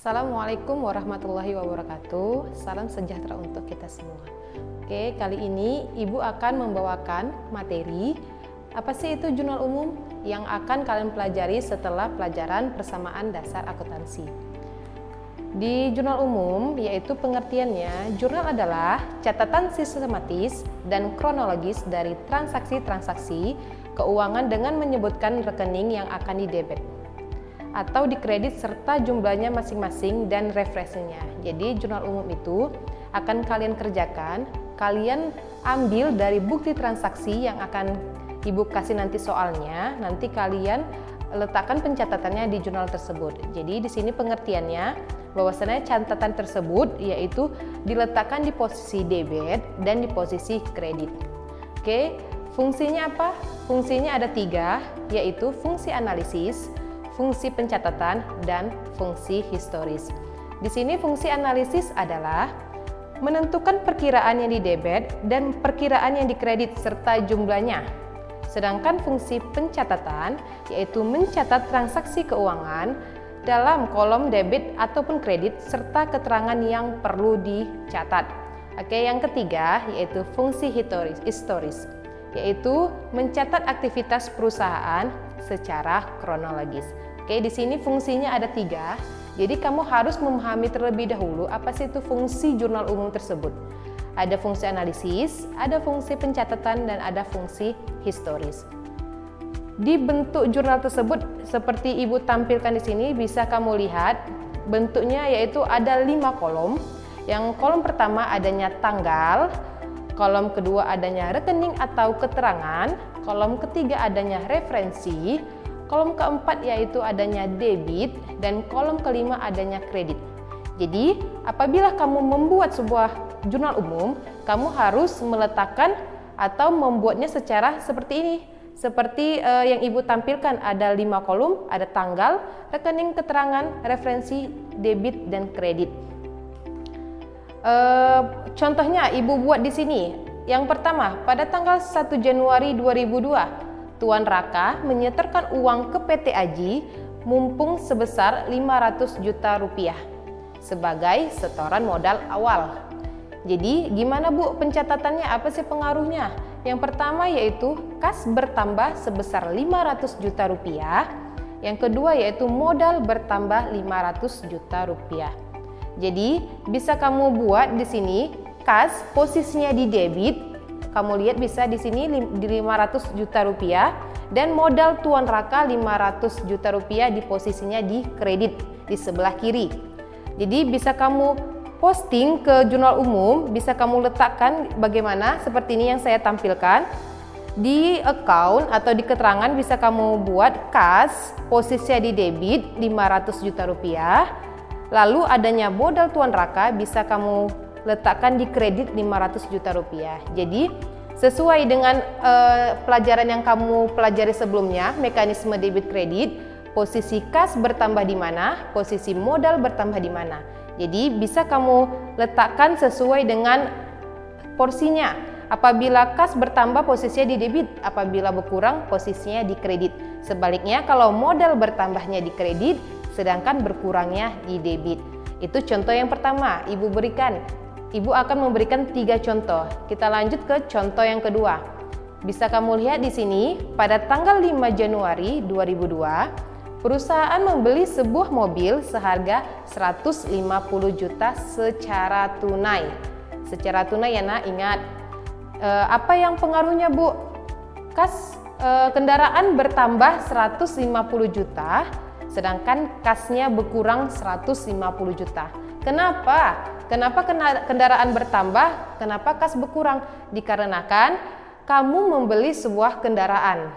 Assalamualaikum warahmatullahi wabarakatuh. Salam sejahtera untuk kita semua. Oke, kali ini Ibu akan membawakan materi apa sih itu jurnal umum yang akan kalian pelajari setelah pelajaran persamaan dasar akuntansi. Di jurnal umum, yaitu pengertiannya, jurnal adalah catatan sistematis dan kronologis dari transaksi-transaksi keuangan dengan menyebutkan rekening yang akan didebet atau dikredit serta jumlahnya masing-masing dan referensinya. Jadi jurnal umum itu akan kalian kerjakan, kalian ambil dari bukti transaksi yang akan Ibu kasih nanti soalnya, nanti kalian letakkan pencatatannya di jurnal tersebut. Jadi di sini pengertiannya bahwasanya catatan tersebut yaitu diletakkan di posisi debit dan di posisi kredit. Oke, fungsinya apa? Fungsinya ada 3, yaitu fungsi analisis, fungsi pencatatan, dan fungsi historis. Di sini fungsi analisis adalah menentukan perkiraan yang didebet dan perkiraan yang dikredit serta jumlahnya. Sedangkan fungsi pencatatan yaitu mencatat transaksi keuangan dalam kolom debit ataupun kredit serta keterangan yang perlu dicatat. Oke, yang ketiga yaitu fungsi historis, yaitu mencatat aktivitas perusahaan secara kronologis. Oke, di sini fungsinya ada 3. Jadi kamu harus memahami terlebih dahulu apa sih itu fungsi jurnal umum tersebut. Ada fungsi analisis, ada fungsi pencatatan, dan ada fungsi historis. Di bentuk jurnal tersebut seperti Ibu tampilkan di sini bisa kamu lihat bentuknya yaitu ada 5 kolom. Yang kolom pertama adanya tanggal, kolom kedua adanya rekening atau keterangan, kolom ketiga adanya referensi, kolom keempat yaitu adanya debit, dan kolom kelima adanya kredit. Jadi apabila kamu membuat sebuah jurnal umum, kamu harus meletakkan atau membuatnya secara seperti ini. Seperti yang Ibu tampilkan, ada 5 kolom, ada tanggal, rekening, keterangan, referensi, debit, dan kredit. Contohnya Ibu buat di sini. Yang pertama, pada tanggal 1 Januari 2002, Tuan Raka menyetorkan uang ke PT Aji mumpung sebesar 500 juta rupiah sebagai setoran modal awal. Jadi gimana Bu pencatatannya, apa sih pengaruhnya? Yang pertama yaitu kas bertambah sebesar 500 juta rupiah. Yang kedua yaitu modal bertambah 500 juta rupiah. Jadi bisa kamu buat di sini kas posisinya di debit, kamu lihat bisa di sini di 500 juta rupiah, dan modal Tuan Raka 500 juta rupiah di posisinya di kredit di sebelah kiri. Jadi bisa kamu posting ke jurnal umum, bisa kamu letakkan bagaimana seperti ini yang saya tampilkan. Di account atau di keterangan bisa kamu buat kas posisinya di debit 500 juta rupiah. Lalu adanya modal Tuan Raka bisa kamu letakkan di kredit 500 juta rupiah. Jadi sesuai dengan pelajaran yang kamu pelajari sebelumnya, mekanisme debit kredit, posisi kas bertambah di mana, posisi modal bertambah di mana. Jadi bisa kamu letakkan sesuai dengan porsinya. Apabila kas bertambah posisinya di debit, apabila berkurang posisinya di kredit. Sebaliknya kalau modal bertambahnya di kredit, sedangkan berkurangnya di debit. Itu contoh yang pertama Ibu berikan. Ibu akan memberikan 3 contoh. Kita lanjut ke contoh yang kedua. Bisa kamu lihat di sini, pada tanggal 5 Januari 2002, perusahaan membeli sebuah mobil seharga 150 juta secara tunai. Secara tunai ya nak, ingat. Apa yang pengaruhnya Bu? Kas kendaraan bertambah 150 juta, sedangkan kasnya berkurang 150 juta. Kenapa? Kenapa kendaraan bertambah? Kenapa kas berkurang? Dikarenakan kamu membeli sebuah kendaraan.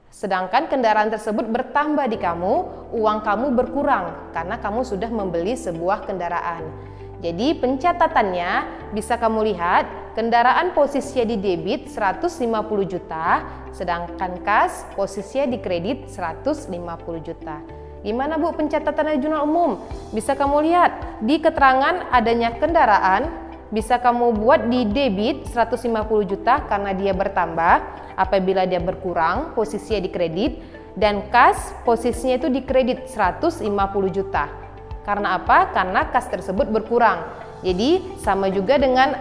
Sedangkan kendaraan tersebut bertambah di kamu, uang kamu berkurang karena kamu sudah membeli sebuah kendaraan. Jadi pencatatannya bisa kamu lihat, kendaraan posisinya di debit 150 juta, sedangkan kas posisinya di kredit 150 juta. Gimana Bu pencatatannya jurnal umum? Bisa kamu lihat di keterangan adanya kendaraan, bisa kamu buat di debit 150 juta karena dia bertambah. Apabila dia berkurang posisinya di kredit, dan kas posisinya itu di kredit 150 juta. Karena apa? Karena kas tersebut berkurang. Jadi sama juga dengan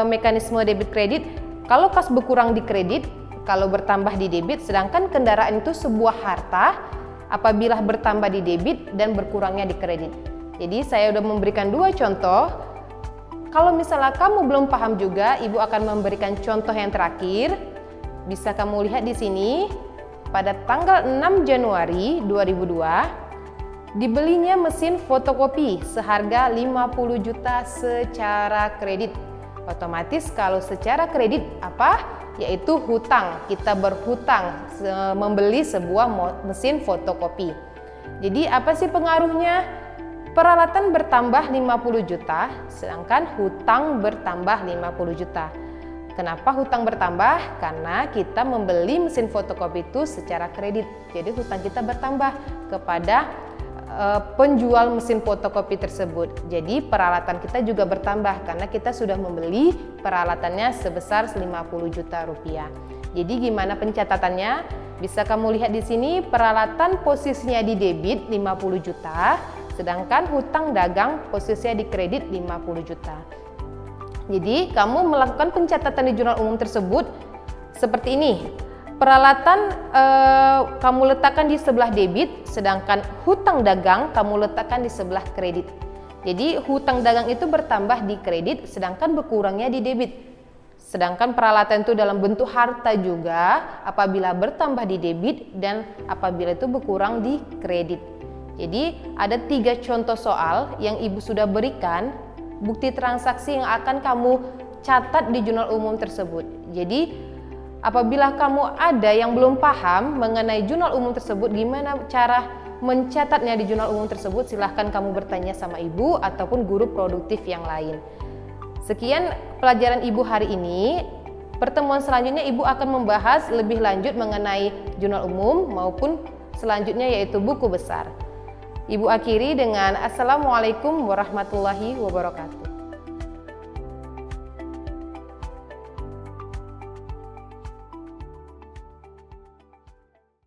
mekanisme debit kredit. Kalau kas berkurang di kredit, kalau bertambah di debit, sedangkan kendaraan itu sebuah harta apabila bertambah di debit dan berkurangnya di kredit. Jadi saya sudah memberikan 2 contoh. Kalau misalnya kamu belum paham juga, Ibu akan memberikan contoh yang terakhir. Bisa kamu lihat di sini, pada tanggal 6 Januari 2002, dibelinya mesin fotokopi seharga 50 juta secara kredit. Otomatis kalau secara kredit apa? Yaitu hutang. Kita berhutang membeli sebuah mesin fotokopi. Jadi apa sih pengaruhnya? Peralatan bertambah 50 juta, sedangkan hutang bertambah 50 juta. Kenapa hutang bertambah? Karena kita membeli mesin fotokopi itu secara kredit. Jadi hutang kita bertambah kepada penjual mesin fotokopi tersebut. Jadi peralatan kita juga bertambah karena kita sudah membeli peralatannya sebesar 50 juta rupiah. Jadi gimana pencatatannya? Bisa kamu lihat di sini, peralatan posisinya di debit 50 juta, sedangkan hutang dagang posisinya di kredit 50 juta. Jadi kamu melakukan pencatatan di jurnal umum tersebut seperti ini. Peralatan kamu letakkan di sebelah debit, sedangkan hutang dagang kamu letakkan di sebelah kredit. Jadi hutang dagang itu bertambah di kredit, sedangkan berkurangnya di debit. Sedangkan peralatan itu dalam bentuk harta juga apabila bertambah di debit dan apabila itu berkurang di kredit. Jadi ada 3 contoh soal yang Ibu sudah berikan bukti transaksi yang akan kamu catat di jurnal umum tersebut. Jadi apabila kamu ada yang belum paham mengenai jurnal umum tersebut, gimana cara mencatatnya di jurnal umum tersebut, silahkan kamu bertanya sama Ibu ataupun guru produktif yang lain. Sekian pelajaran Ibu hari ini. Pertemuan selanjutnya Ibu akan membahas lebih lanjut mengenai jurnal umum maupun selanjutnya yaitu buku besar. Ibu akhiri dengan Assalamualaikum warahmatullahi wabarakatuh.